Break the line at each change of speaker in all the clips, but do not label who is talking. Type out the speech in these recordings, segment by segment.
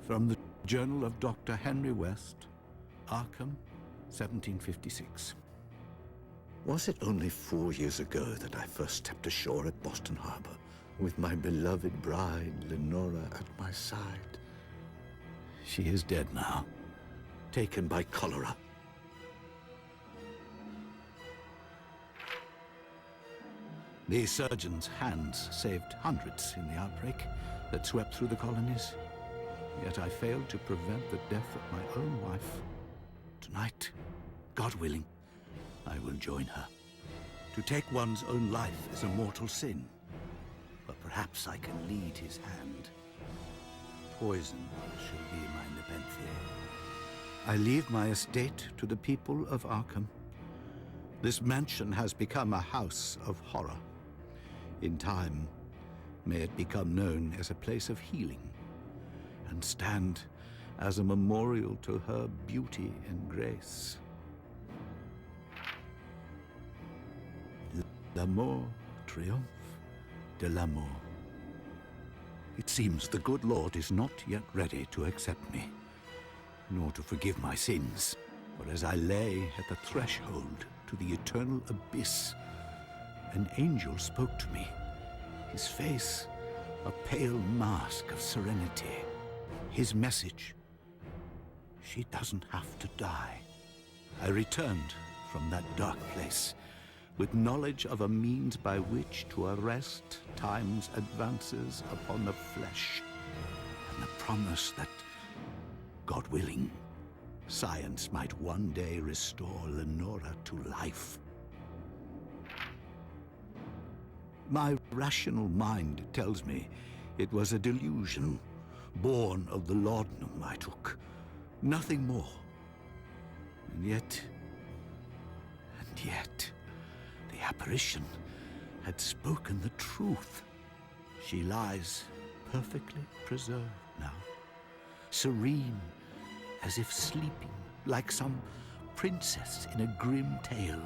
From the Journal of Dr. Henry West, Arkham, 1756.
Was it only 4 years ago that I first stepped ashore at Boston Harbor, with my beloved bride, Lenora, at my side?
She is dead now.
Taken by cholera.
The surgeon's hands saved hundreds in the outbreak that swept through the colonies. Yet I failed to prevent the death of my own wife. Tonight, God willing, I will join her. To take one's own life is a mortal sin, but perhaps I can lead his hand. Poison shall be my nepenthe. I leave my estate to the people of Arkham. This mansion has become a house of horror. In time, may it become known as a place of healing and stand as a memorial to her beauty and grace. L'amour triomphe de l'amour. It seems the good Lord is not yet ready to accept me, nor to forgive my sins. For as I lay at the threshold to the eternal abyss, an angel spoke to me, his face a pale mask of serenity. His message: she doesn't have to die. I returned from that dark place with knowledge of a means by which to arrest time's advances upon the flesh, and the promise that, God willing, science might one day restore Lenora to life. My rational mind tells me it was a delusion, born of the laudanum I took, nothing more. And yet, the apparition had spoken the truth. She lies perfectly preserved now, serene, as if sleeping, like some princess in a grim tale.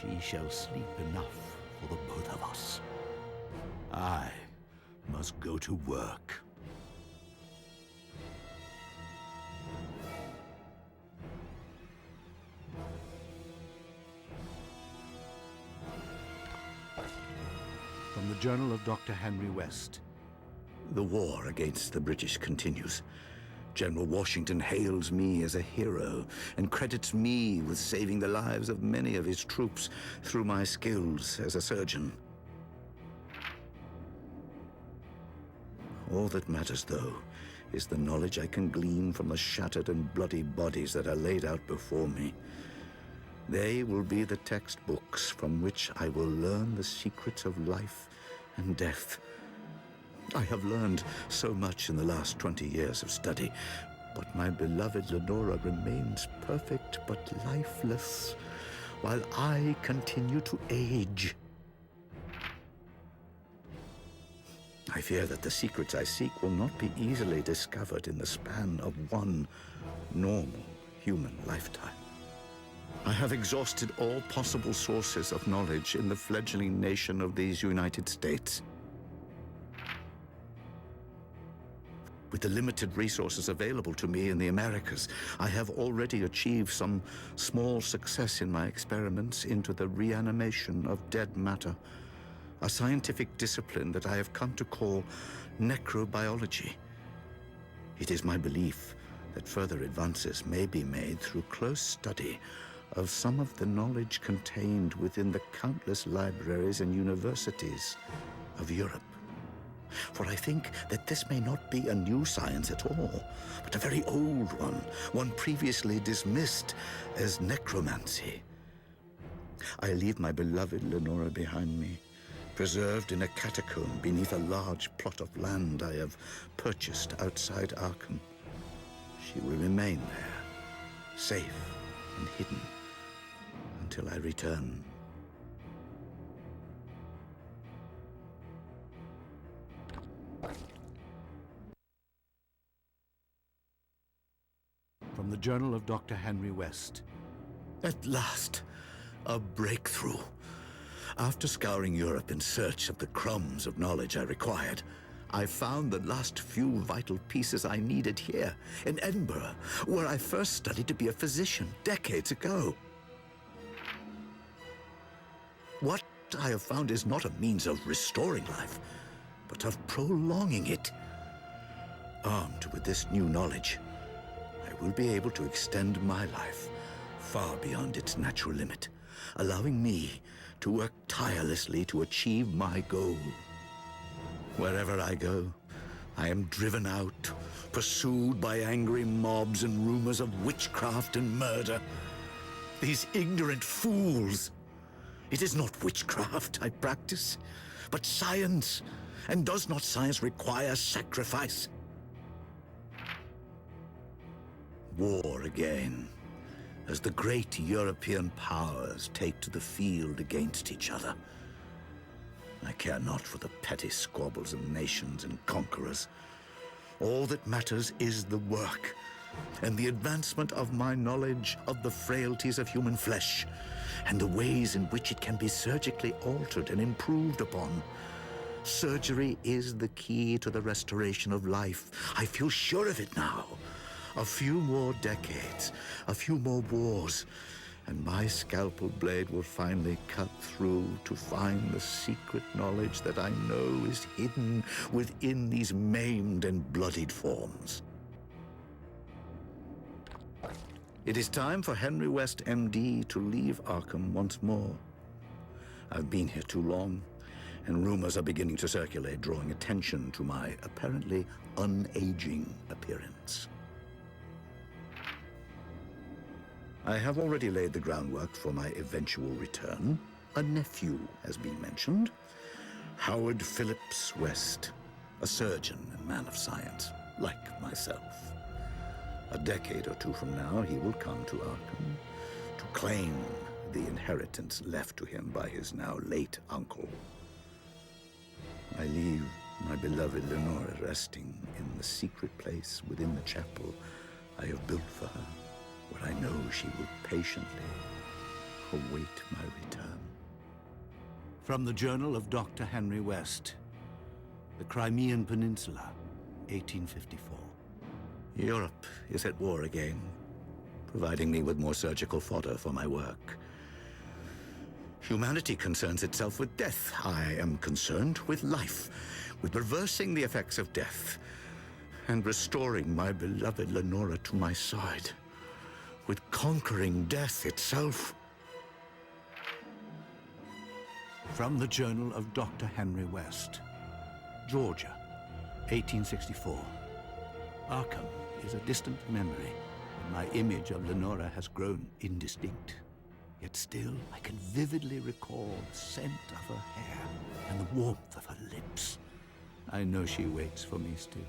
She shall sleep enough for the both of us. I must go to work. From the Journal of Dr. Henry West.
The war against the British continues. General Washington hails me as a hero and credits me with saving the lives of many of his troops through my skills as a surgeon. All that matters, though, is the knowledge I can glean from the shattered and bloody bodies that are laid out before me. They will be the textbooks from which I will learn the secrets of life and death. I have learned so much in the last 20 years of study, but my beloved Lenora remains perfect but lifeless, while I continue to age. I fear that the secrets I seek will not be easily discovered in the span of one normal human lifetime. I have exhausted all possible sources of knowledge in the fledgling nation of these United States. With the limited resources available to me in the Americas, I have already achieved some small success in my experiments into the reanimation of dead matter, a scientific discipline that I have come to call necrobiology. It is my belief that further advances may be made through close study of some of the knowledge contained within the countless libraries and universities of Europe. For I think that this may not be a new science at all, but a very old one previously dismissed as necromancy. I leave my beloved Lenora behind me, preserved in a catacomb beneath a large plot of land I have purchased outside Arkham. She will remain there, safe and hidden, until I return.
From the Journal of Dr. Henry West.
At last, a breakthrough. After scouring Europe in search of the crumbs of knowledge I required, I found the last few vital pieces I needed here, in Edinburgh, where I first studied to be a physician decades ago. What I have found is not a means of restoring life, but of prolonging it. Armed with this new knowledge, I will be able to extend my life far beyond its natural limit, allowing me to work tirelessly to achieve my goal. Wherever I go, I am driven out, pursued by angry mobs and rumors of witchcraft and murder. These ignorant fools! It is not witchcraft I practice, but science. And does not science require sacrifice? War again, as the great European powers take to the field against each other. I care not for the petty squabbles of nations and conquerors. All that matters is the work and the advancement of my knowledge of the frailties of human flesh and the ways in which it can be surgically altered and improved upon. Surgery is the key to the restoration of life. I feel sure of it now. A few more decades, a few more wars, and my scalpel blade will finally cut through to find the secret knowledge that I know is hidden within these maimed and bloodied forms. It is time for Henry West, MD, to leave Arkham once more. I've been here too long, and rumors are beginning to circulate, drawing attention to my apparently unaging appearance. I have already laid the groundwork for my eventual return. A nephew has been mentioned. Howard Phillips West, a surgeon and man of science, like myself. A decade or two from now, he will come to Arkham to claim the inheritance left to him by his now late uncle. I leave my beloved Lenora resting in the secret place within the chapel I have built for her, where I know she will patiently await my return.
From the Journal of Dr. Henry West, the Crimean Peninsula, 1854.
Europe is at war again, providing me with more surgical fodder for my work. Humanity concerns itself with death. I am concerned with life, with reversing the effects of death, and restoring my beloved Lenora to my side, with conquering death itself.
From the Journal of Dr. Henry West, Georgia, 1864. Arkham is a distant memory, and my image of Lenora has grown indistinct. Yet still, I can vividly recall the scent of her hair and the warmth of her lips. I know she waits for me still.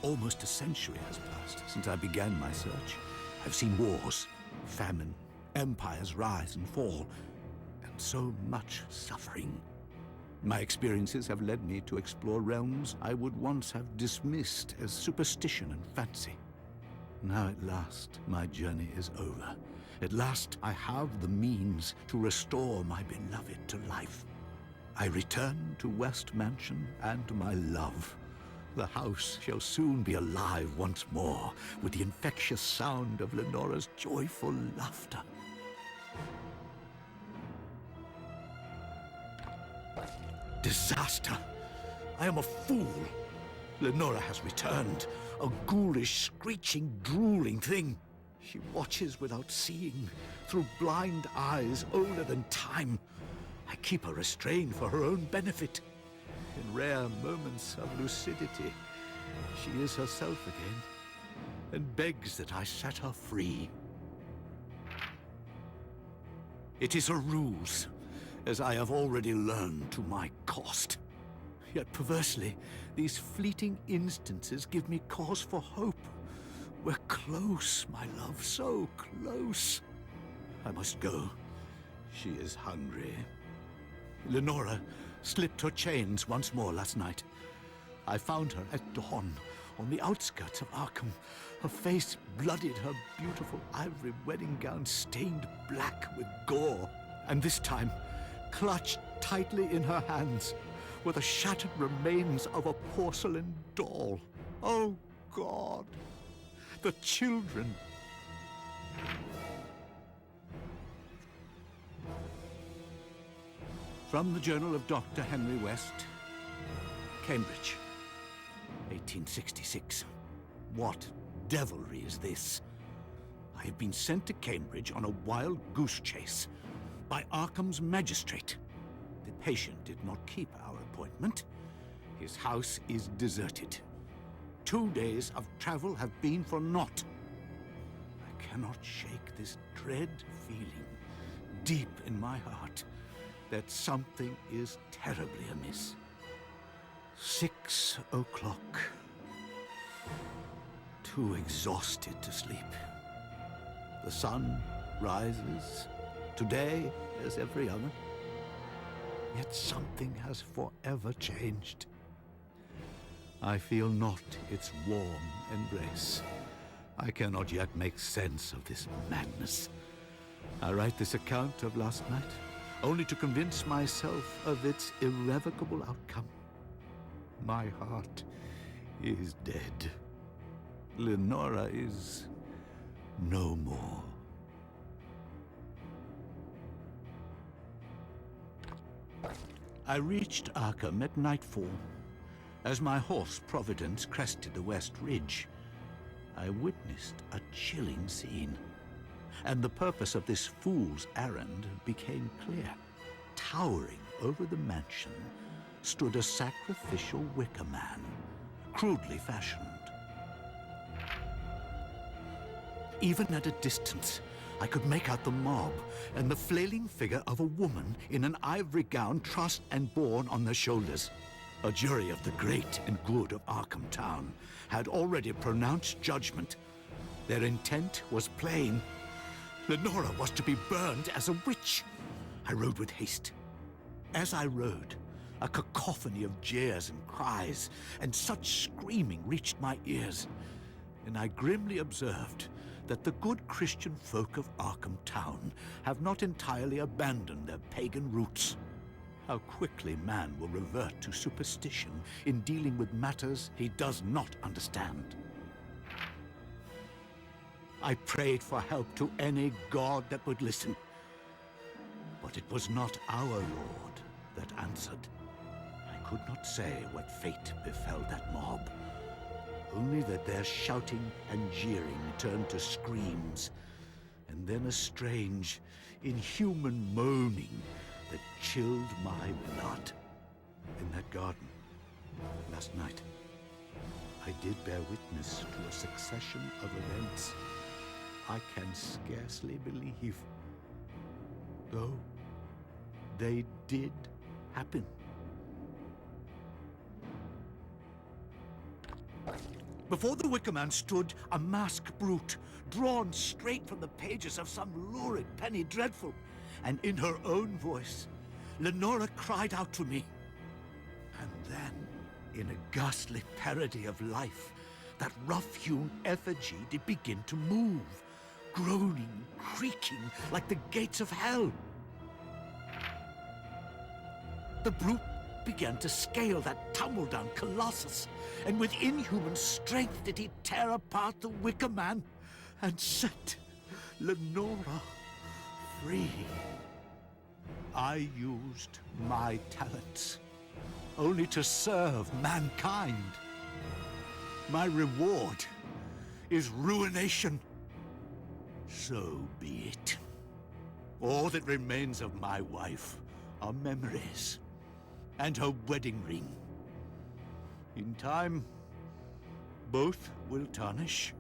Almost a century has passed since I began my search. I've seen wars, famine, empires rise and fall, and so much suffering. My experiences have led me to explore realms I would once have dismissed as superstition and fancy. Now at last, my journey is over. At last, I have the means to restore my beloved to life. I return to West Mansion and to my love. The house shall soon be alive once more with the infectious sound of Lenora's joyful laughter. Disaster! I am a fool! Lenora has returned, a ghoulish, screeching, drooling thing. She watches without seeing, through blind eyes older than time. I keep her restrained for her own benefit. In rare moments of lucidity, she is herself again, and begs that I set her free. It is a ruse, as I have already learned to my cost. Yet perversely, these fleeting instances give me cause for hope. We're close, my love, so close. I must go. She is hungry. Lenora slipped her chains once more last night. I found her at dawn on the outskirts of Arkham, her face bloodied, her beautiful ivory wedding gown stained black with gore. And this time, clutched tightly in her hands, were the shattered remains of a porcelain doll. Oh, God! The children! From the Journal of Dr. Henry West, Cambridge, 1866. What devilry is this? I have been sent to Cambridge on a wild goose chase by Arkham's magistrate. The patient did not keep our appointment. His house is deserted. 2 days of travel have been for naught. I cannot shake this dread feeling deep in my heart that something is terribly amiss. 6 o'clock. Too exhausted to sleep. The sun rises, today as every other. Yet something has forever changed. I feel not its warm embrace. I cannot yet make sense of this madness. I write this account of last night only to convince myself of its irrevocable outcome. My heart is dead. Lenora is no more. I reached Arkham at nightfall. As my horse Providence crested the west ridge, I witnessed a chilling scene. And the purpose of this fool's errand became clear. Towering over the mansion stood a sacrificial wicker man, crudely fashioned. Even at a distance, I could make out the mob and the flailing figure of a woman in an ivory gown trussed and borne on their shoulders. A jury of the great and good of Arkham Town had already pronounced judgment. Their intent was plain. Lenora was to be burned as a witch. I rode with haste. As I rode, a cacophony of jeers and cries and such screaming reached my ears, and I grimly observed that the good Christian folk of Arkham Town have not entirely abandoned their pagan roots. How quickly man will revert to superstition in dealing with matters he does not understand. I prayed for help to any god that would listen. But it was not our Lord that answered. I could not say what fate befell that mob. Only that their shouting and jeering turned to screams, and then a strange, inhuman moaning that chilled my blood. In that garden, last night, I did bear witness to a succession of events I can scarcely believe, though they did happen. Before the Wicker Man stood a masked brute, drawn straight from the pages of some lurid penny dreadful, and in her own voice, Lenora cried out to me. And then, in a ghastly parody of life, that rough-hewn effigy did begin to move, groaning, creaking like the gates of hell. The brute began to scale that tumble-down colossus, and with inhuman strength did he tear apart the Wicker Man and set Lenora free. I used my talents only to serve mankind. My reward is ruination. So be it. All that remains of my wife are memories and her wedding ring. In time, both will tarnish.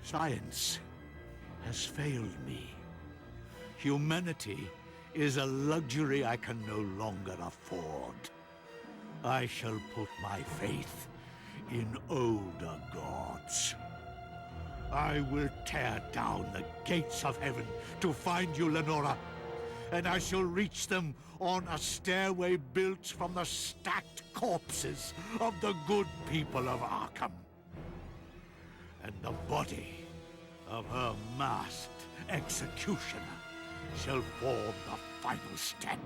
Science has failed me. Humanity is a luxury I can no longer afford. I shall put my faith in older gods. I will tear down the gates of heaven to find you, Lenora, and I shall reach them on a stairway built from the stacked corpses of the good people of Arkham. And the body of her masked executioner shall form the final step.